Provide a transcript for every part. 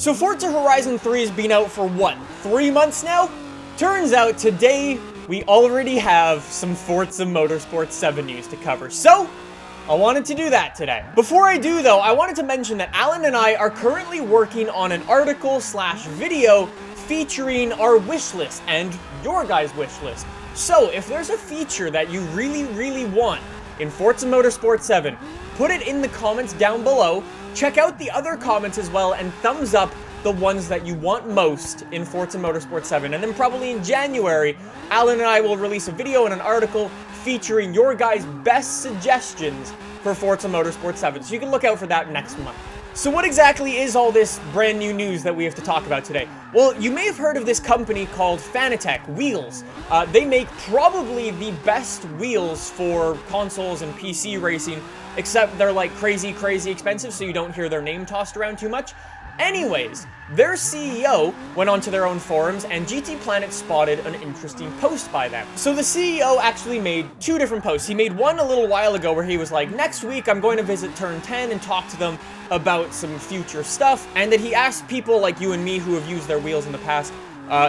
So Forza Horizon 3 has been out for what, 3 months now? Turns out today we already have some Forza Motorsport 7 news to cover, so I wanted to do that today. Before I do though, I wanted to mention that Alan and I are currently working on an article/video featuring our wish list and your guys' wish list. So if there's a feature that you really want in Forza Motorsport 7, put it in the comments down below, check out the other comments as well, and thumbs up the ones that you want most in Forza Motorsport 7. And then probably in January, Alan and I will release a video and an article featuring your guys' best suggestions for Forza Motorsport 7. So you can look out for that next month. So what exactly is all this brand new news that we have to talk about today? Well, you may have heard of this company called Fanatec Wheels. They make probably the best wheels for consoles and PC racing, except they're like crazy expensive, so you don't hear their name tossed around too much. Anyways, their CEO went onto their own forums and GT Planet spotted an interesting post by them. So the CEO actually made 2 different posts. He made one a little while ago where he was like, next week I'm going to visit Turn 10 and talk to them about some future stuff, and that he asked people like you and me who have used their wheels in the past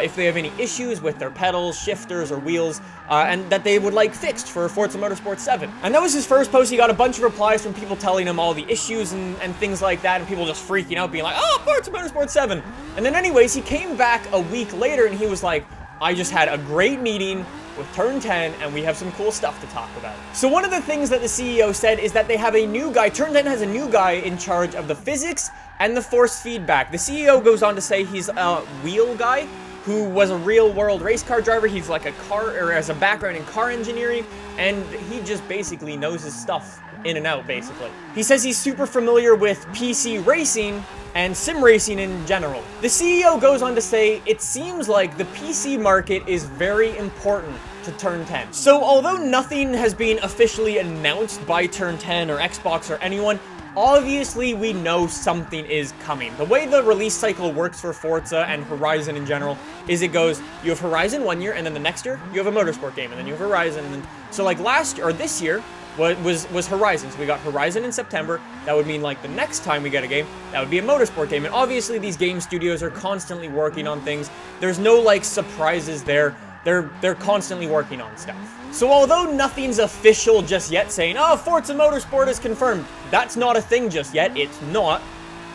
if they have any issues with their pedals, shifters, or wheels, and that they would like fixed for Forza Motorsport 7. And that was his first post. He got a bunch of replies from people telling him all the issues and things like that, and people just freaking out, being like, oh, Forza Motorsport 7! And then anyways, he came back a week later, and he was like, I just had a great meeting with Turn 10, and we have some cool stuff to talk about. So one of the things that the CEO said is that they have a new guy, Turn 10 has a new guy in charge of the physics and the force feedback. The CEO goes on to say he's a wheel guy who was a real-world race car driver. He's like a car, or has a background in car engineering, and he just basically knows his stuff in and out, basically. He says he's super familiar with PC racing and sim racing in general. The CEO goes on to say, it seems like the PC market is very important to Turn 10. So although nothing has been officially announced by Turn 10 or Xbox or anyone, obviously we know something is coming. The way the release cycle works for Forza and Horizon in general is it goes, you have Horizon 1 year, and then the next year you have a motorsport game, and then you have Horizon, and then, so like last year, or this year, was Horizon. So we got Horizon in September. That would mean like the next time we get a game, that would be a motorsport game. And obviously these game studios are constantly working on things. There's no like surprises there. They're constantly working on stuff. So although nothing's official just yet saying, oh, Forza Motorsport is confirmed, that's not a thing just yet. It's not.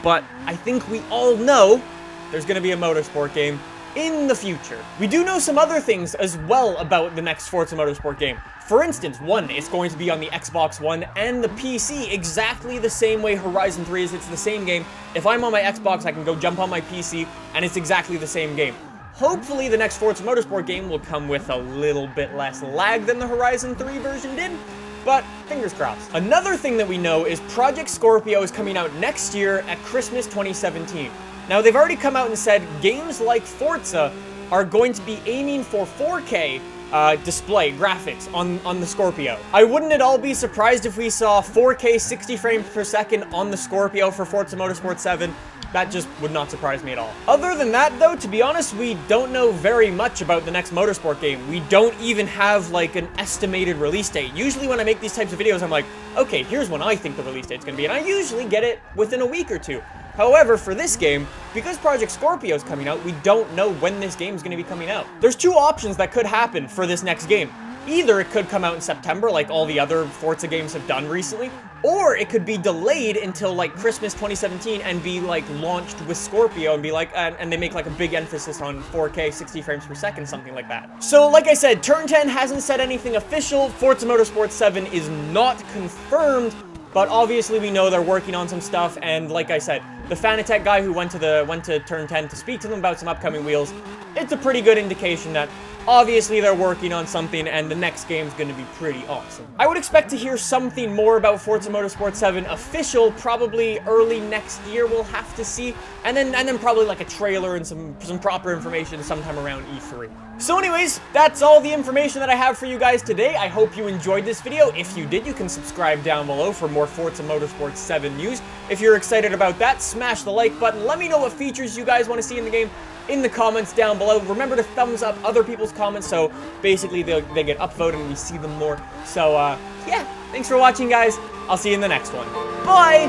But I think we all know there's going to be a motorsport game in the future. We do know some other things as well about the next Forza Motorsport game. For instance, one, it's going to be on the Xbox One and the PC exactly the same way Horizon 3 is. It's the same game. If I'm on my Xbox, I can go jump on my PC, and it's exactly the same game. Hopefully the next Forza Motorsport game will come with a little bit less lag than the Horizon 3 version did, but fingers crossed. Another thing that we know is Project Scorpio is coming out next year at Christmas 2017. Now, they've already come out and said games like Forza are going to be aiming for 4K display graphics on the Scorpio. I wouldn't at all be surprised if we saw 4K 60 frames per second on the Scorpio for Forza Motorsport 7. That just would not surprise me at all. Other than that, though, to be honest, we don't know very much about the next motorsport game. We don't even have, like, an estimated release date. Usually when I make these types of videos, I'm like, okay, here's when I think the release date's gonna be, and I usually get it within a week or 2. However, for this game, because Project Scorpio is coming out, we don't know when this game is going to be coming out. There's 2 options that could happen for this next game. Either it could come out in September, like all the other Forza games have done recently, or it could be delayed until like Christmas 2017 and be like launched with Scorpio and be like, and they make like a big emphasis on 4K 60 frames per second, something like that. So like I said, Turn 10 hasn't said anything official. Forza Motorsport 7 is not confirmed, but obviously we know they're working on some stuff, and like I said, the Fanatec guy who went to Turn 10 to speak to them about some upcoming wheels, it's a pretty good indication that obviously they're working on something, and the next game's gonna be pretty awesome. I would expect to hear something more about Forza Motorsport 7 official, probably early next year, we'll have to see, and then probably like a trailer and some proper information sometime around E3. So anyways, that's all the information that I have for you guys today. I hope you enjoyed this video. If you did, you can subscribe down below for more Forza Motorsport 7 news. If you're excited about that, smash the like button. Let me know what features you guys want to see in the game in the comments down below. Remember to thumbs up other people's comments, so basically they get upvoted and we see them more. So yeah, thanks for watching, guys. I'll see you in the next one. Bye!